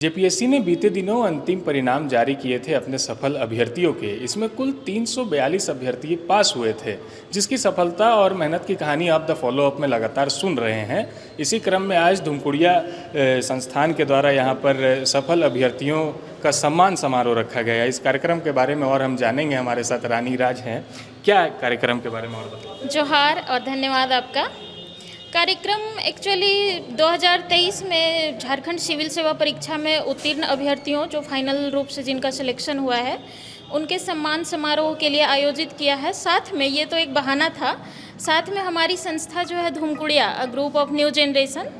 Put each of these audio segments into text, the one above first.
JPSC ने बीते दिनों अंतिम परिणाम जारी किए थे अपने सफल अभ्यर्थियों के। इसमें कुल 342 अभ्यर्थी पास हुए थे, जिसकी सफलता और मेहनत की कहानी आप द फॉलोअप में लगातार सुन रहे हैं। इसी क्रम में आज धुमकुड़िया संस्थान के द्वारा यहाँ पर सफल अभ्यर्थियों का सम्मान समारोह रखा गया। इस कार्यक्रम के बारे में और हम जानेंगे। हमारे साथ रानी राज हैं। क्या कार्यक्रम के बारे में और बताएं? जोहार और धन्यवाद आपका। कार्यक्रम एक्चुअली 2023 में झारखंड सिविल सेवा परीक्षा में उत्तीर्ण अभ्यर्थियों जो फाइनल रूप से जिनका सिलेक्शन हुआ है उनके सम्मान समारोह के लिए आयोजित किया है। साथ में ये तो एक बहाना था, साथ में हमारी संस्था जो है Dhumkudiya group of new generation,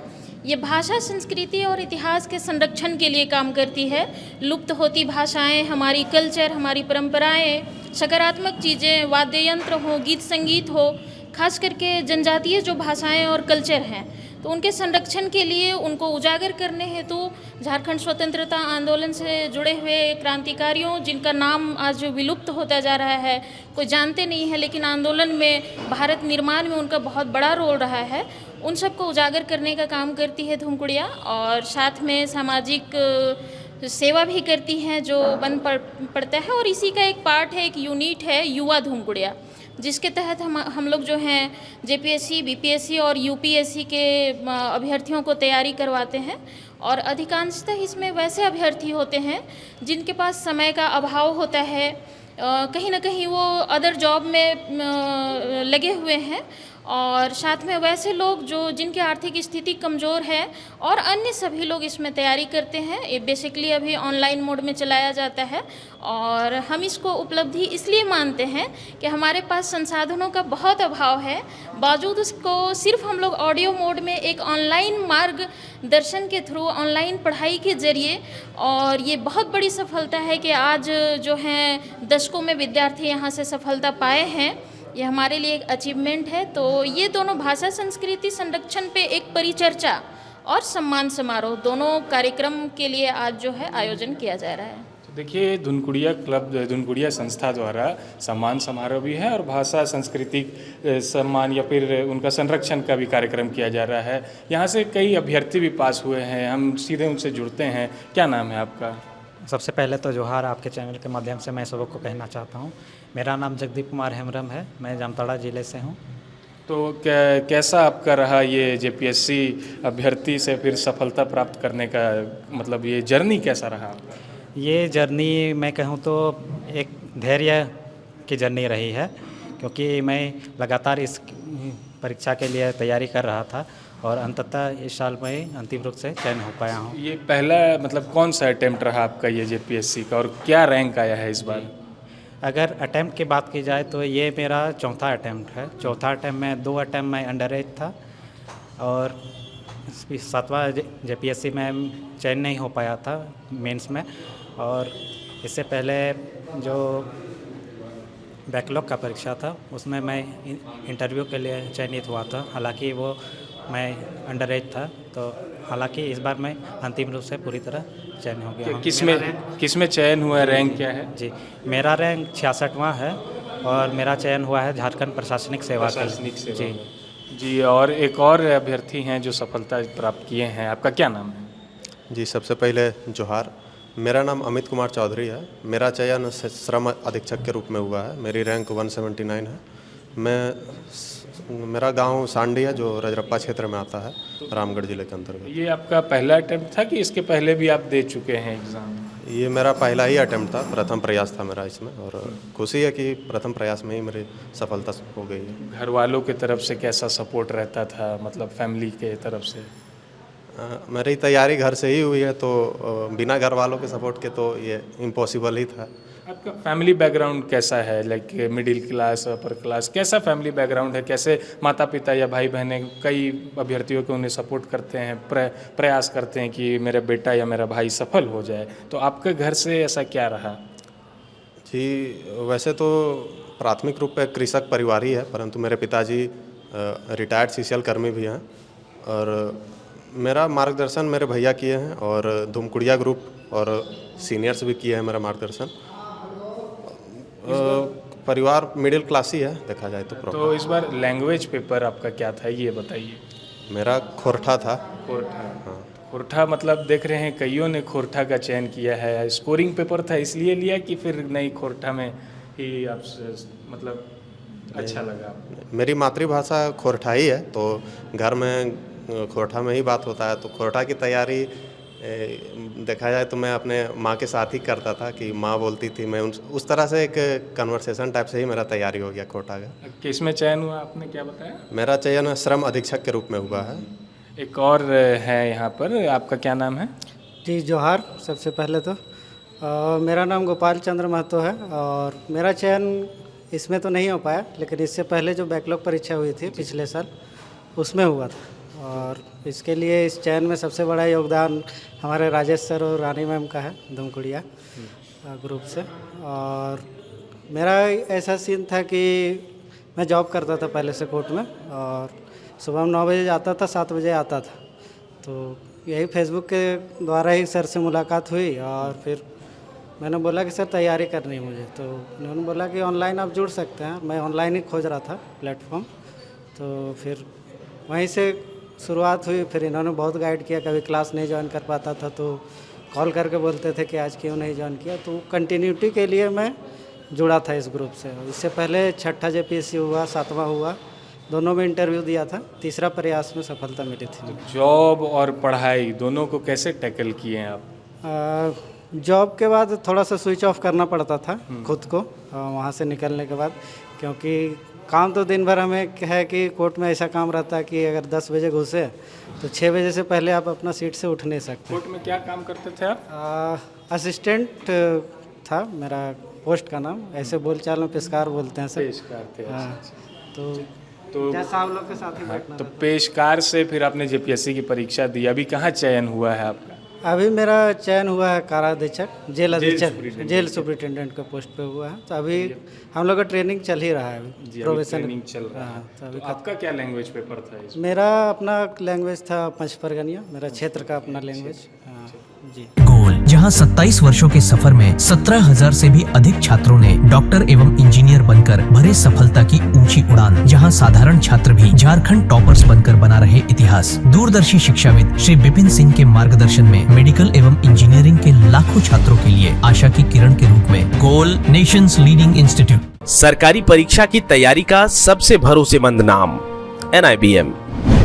ये भाषा, संस्कृति और इतिहास के संरक्षण के लिए काम करती है। लुप्त होती भाषाएं, हमारी कल्चर, हमारी परंपराएं, सकारात्मक चीज़ें, वाद्य यंत्र हो, गीत संगीत हो, खास करके जनजातीय जो भाषाएं और कल्चर हैं, तो उनके संरक्षण के लिए उनको उजागर करने हेतु झारखंड स्वतंत्रता आंदोलन से जुड़े हुए क्रांतिकारियों जिनका नाम आज विलुप्त होता जा रहा है, कोई जानते नहीं है, लेकिन आंदोलन में, भारत निर्माण में उनका बहुत बड़ा रोल रहा है, उन सबको उजागर करने का काम करती है धुमकुड़िया। और साथ में सामाजिक सेवा भी करती हैं जो बन पड़ता है। और इसी का एक पार्ट है, एक यूनिट है युवा धुमकुड़िया, जिसके तहत हम लोग जो हैं जेपीएससी, बीपीएससी और यूपीएससी के अभ्यर्थियों को तैयारी करवाते हैं। और अधिकांशतः इसमें वैसे अभ्यर्थी होते हैं जिनके पास समय का अभाव होता है, कहीं ना कहीं वो अदर जॉब में लगे हुए हैं, और साथ में वैसे लोग जो जिनकी आर्थिक स्थिति कमज़ोर है, और अन्य सभी लोग इसमें तैयारी करते हैं। ये बेसिकली अभी ऑनलाइन मोड में चलाया जाता है और हम इसको उपलब्धि इसलिए मानते हैं कि हमारे पास संसाधनों का बहुत अभाव है। बावजूद उसको सिर्फ हम लोग ऑडियो मोड में एक ऑनलाइन मार्गदर्शन के थ्रू, ऑनलाइन पढ़ाई के ज़रिए, और ये बहुत बड़ी सफलता है कि आज जो हैं दशकों में विद्यार्थी यहाँ से सफलता पाए हैं। ये हमारे लिए एक अचीवमेंट है। तो ये दोनों भाषा संस्कृति संरक्षण पे एक परिचर्चा और सम्मान समारोह, दोनों कार्यक्रम के लिए आज जो है आयोजन किया जा रहा है। तो देखिए, धुनकुड़िया क्लब, धुनकुड़िया संस्था द्वारा सम्मान समारोह भी है और भाषा सांस्कृतिक सम्मान या फिर उनका संरक्षण का भी कार्यक्रम किया जा रहा है। यहाँ से कई अभ्यर्थी भी पास हुए हैं, हम सीधे उनसे जुड़ते हैं। क्या नाम है आपका? सबसे पहले तो जोहार, आपके चैनल के माध्यम से मैं सबको कहना चाहता हूँ। मेरा नाम जगदीप कुमार हेम्ब्रम है, मैं जामताड़ा ज़िले से हूँ। तो कैसा आपका रहा ये जेपीएससी अभ्यर्थी से फिर सफलता प्राप्त करने का, मतलब ये जर्नी कैसा रहा आपका? ये जर्नी मैं कहूँ तो एक धैर्य की जर्नी रही है, क्योंकि मैं लगातार इस परीक्षा के लिए तैयारी कर रहा था और अंततः इस साल में अंतिम रूप से चयन हो पाया हूँ। ये पहला, मतलब कौन सा अटेम्प्ट रहा आपका ये जेपीएससी का, और क्या रैंक आया है इस बार? अगर अटैम्प्ट की बात की जाए तो ये मेरा चौथा अटैम्प्ट है। चौथा अटैम्प्ट में 2 अटैम्प्ट में अंडर एज था और 7वां जेपीएससी में चयन नहीं हो पाया था मेंस में। और इससे पहले जो बैकलॉग का परीक्षा था उसमें मैं इंटरव्यू के लिए चयनित हुआ था, हालांकि वो मैं अंडर एज था। तो हालांकि इस बार मैं अंतिम रूप से पूरी तरह चयन हो गया हूँ। किसमें चयन हुआ, रैंक क्या है? जी, मेरा रैंक 66वां है और मेरा चयन हुआ है झारखंड प्रशासनिक सेवा के। जी जी। और एक और अभ्यर्थी हैं जो सफलता प्राप्त किए हैं, आपका क्या नाम है? जी, सबसे पहले जोहार, मेरा नाम अमित कुमार चौधरी है। मेरा चयन श्रम अधीक्षक के रूप में हुआ है। मेरी रैंक 179 है। मेरा गांव सांडी है जो रजरप्पा क्षेत्र में आता है, रामगढ़ जिले के अंतर्गत। ये आपका पहला अटेम्प्ट था कि इसके पहले भी आप दे चुके हैं एग्ज़ाम? ये मेरा पहला ही अटेम्प्ट था, प्रथम प्रयास था मेरा इसमें, और खुशी है कि प्रथम प्रयास में ही मेरी सफलता हो गई है। घर वालों की तरफ से कैसा सपोर्ट रहता था, मतलब फैमिली के तरफ से? मेरी तैयारी घर से ही हुई है, तो बिना घर वालों के सपोर्ट के तो ये इम्पॉसिबल ही था। आपका फैमिली बैकग्राउंड कैसा है? Like middle class, upper class, कैसा फैमिली बैकग्राउंड है? कैसे माता पिता या भाई बहनें, कई अभ्यर्थियों को उन्हें सपोर्ट करते हैं, प्रयास करते हैं कि मेरा बेटा या मेरा भाई सफल हो जाए, तो आपके घर से ऐसा क्या रहा? जी, वैसे तो प्राथमिक रूप पे कृषक परिवार ही है, परंतु मेरे पिताजी रिटायर्ड सीसीएल कर्मी भी हैं और मेरा मार्गदर्शन मेरे भैया किए हैं और धुमकुड़िया ग्रुप और सीनियर्स भी किए हैं मेरा मार्गदर्शन। परिवार मिडिल क्लास ही है देखा जाए तो इस बार लैंग्वेज पेपर आपका क्या था, ये बताइए। मेरा खोरठा था। खोरठा। हाँ। खोरठा मतलब देख रहे हैं कईयों ने खोरठा का चयन किया है, स्कोरिंग पेपर था इसलिए लिया कि फिर नहीं खोरठा में ही आप मतलब अच्छा लगा? मेरी मातृभाषा खोरठा ही है, तो घर में खोरठा में ही बात होता है। तो खोरठा की तैयारी देखा जाए तो मैं अपने माँ के साथ ही करता था कि माँ बोलती थी, मैं उस तरह से एक कन्वर्सेशन टाइप से ही मेरा तैयारी हो गया खोरठा का। किस में चयन हुआ आपने क्या बताया? मेरा चयन श्रम अधीक्षक के रूप में हुआ है। एक और है यहाँ पर, आपका क्या नाम है? जी जोहार। सबसे पहले तो मेरा नाम गोपाल चंद्र महतो है और मेरा चयन इसमें तो नहीं हो पाया, लेकिन इससे पहले जो बैकलॉग परीक्षा हुई थी पिछले साल उसमें हुआ था। और इसके लिए इस चयन में सबसे बड़ा योगदान हमारे राजेश सर और रानी मैम का है, धूमकुड़िया ग्रुप से। और मेरा ऐसा सीन था कि मैं जॉब करता था पहले से कोर्ट में, और सुबह 9 बजे जाता था, 7 बजे आता था। तो यही फेसबुक के द्वारा ही सर से मुलाकात हुई और फिर मैंने बोला कि सर तैयारी करनी है मुझे। तो उन्होंने बोला कि ऑनलाइन आप जुड़ सकते हैं। मैं ऑनलाइन ही खोज रहा था प्लेटफॉर्म, तो फिर वहीं से शुरुआत हुई। फिर इन्होंने बहुत गाइड किया, कभी क्लास नहीं ज्वाइन कर पाता था तो कॉल करके बोलते थे कि आज क्यों नहीं ज्वाइन किया। तो कंटिन्यूटी के लिए मैं जुड़ा था इस ग्रुप से। इससे पहले 6ठा JPSC हुआ, 7वां हुआ, दोनों में इंटरव्यू दिया था, तीसरा प्रयास में सफलता मिली थी। जॉब और पढ़ाई दोनों को कैसे टैकल किए हैं आप? जॉब के बाद थोड़ा सा स्विच ऑफ करना पड़ता था खुद को वहाँ से निकलने के बाद, क्योंकि काम तो दिन भर हमें है कि कोर्ट में ऐसा काम रहता है कि अगर 10 बजे घुसे तो 6 बजे से पहले आप अपना सीट से उठ नहीं सकते। कोर्ट में क्या काम करते थे आप? असिस्टेंट था मेरा पोस्ट का नाम, ऐसे बोलचाल में पेशकार बोलते हैं सर। पेशकार थे? हाँ, तो जैसा आप लोग के साथ ही बैठना तो रहता। पेशकार से फिर आपने JPSC की परीक्षा दी, अभी कहाँ चयन हुआ है आपका? अभी मेरा चयन हुआ है काराधीक्षक, जेल अधीक्षक, सुपरिटेंडेंट। जेल सुपरिटेंडेंट के पोस्ट पे हुआ है। तो अभी हम लोग का ट्रेनिंग चल ही रहा है जी, अभी अभी ट्रेनिंग चल रहा है। हाँ, तो अभी तो आपका क्या लैंग्वेज पेपर था इसमें? मेरा अपना लैंग्वेज था पंचपरगनिया, मेरा क्षेत्र का अपना लैंग्वेज। हाँ जी। गोल, जहां 27 वर्षों के सफर में 17,000 से भी अधिक छात्रों ने डॉक्टर एवं इंजीनियर बनकर भरे सफलता की ऊंची उड़ान। जहां साधारण छात्र भी झारखंड टॉपर्स बनकर बना रहे इतिहास। दूरदर्शी शिक्षाविद श्री विपिन सिंह के मार्गदर्शन में मेडिकल एवं इंजीनियरिंग के लाखों छात्रों के लिए आशा की किरण के रूप में गोल, नेशंस लीडिंग इंस्टीट्यूट। सरकारी परीक्षा की तैयारी का सबसे भरोसेमंद नाम NIBM।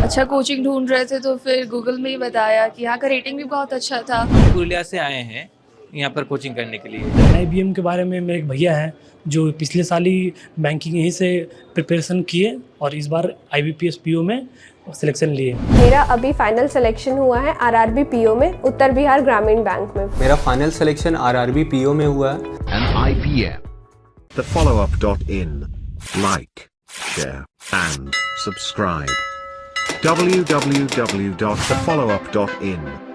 अच्छा कोचिंग ढूंढ रहे थे तो फिर गूगल में ही बताया कि यहाँ का रेटिंग भी बहुत अच्छा था। पुरुलिया से आए हैं यहाँ पर कोचिंग करने के लिए। IBM के बारे में मेरे एक भैया हैं जो पिछले साल ही बैंकिंग यहीं से प्रिपरेशन किए और इस बार IBPS PO में सिलेक्शन लिए। मेरा अभी फाइनल सिलेक्शन हुआ है RRB PO में, उत्तर बिहार ग्रामीण बैंक में। मेरा फाइनल सिलेक्शन RRB PO में हुआ है। IBM, thefollowup.in. Like, share and subscribe. www.thefollowup.in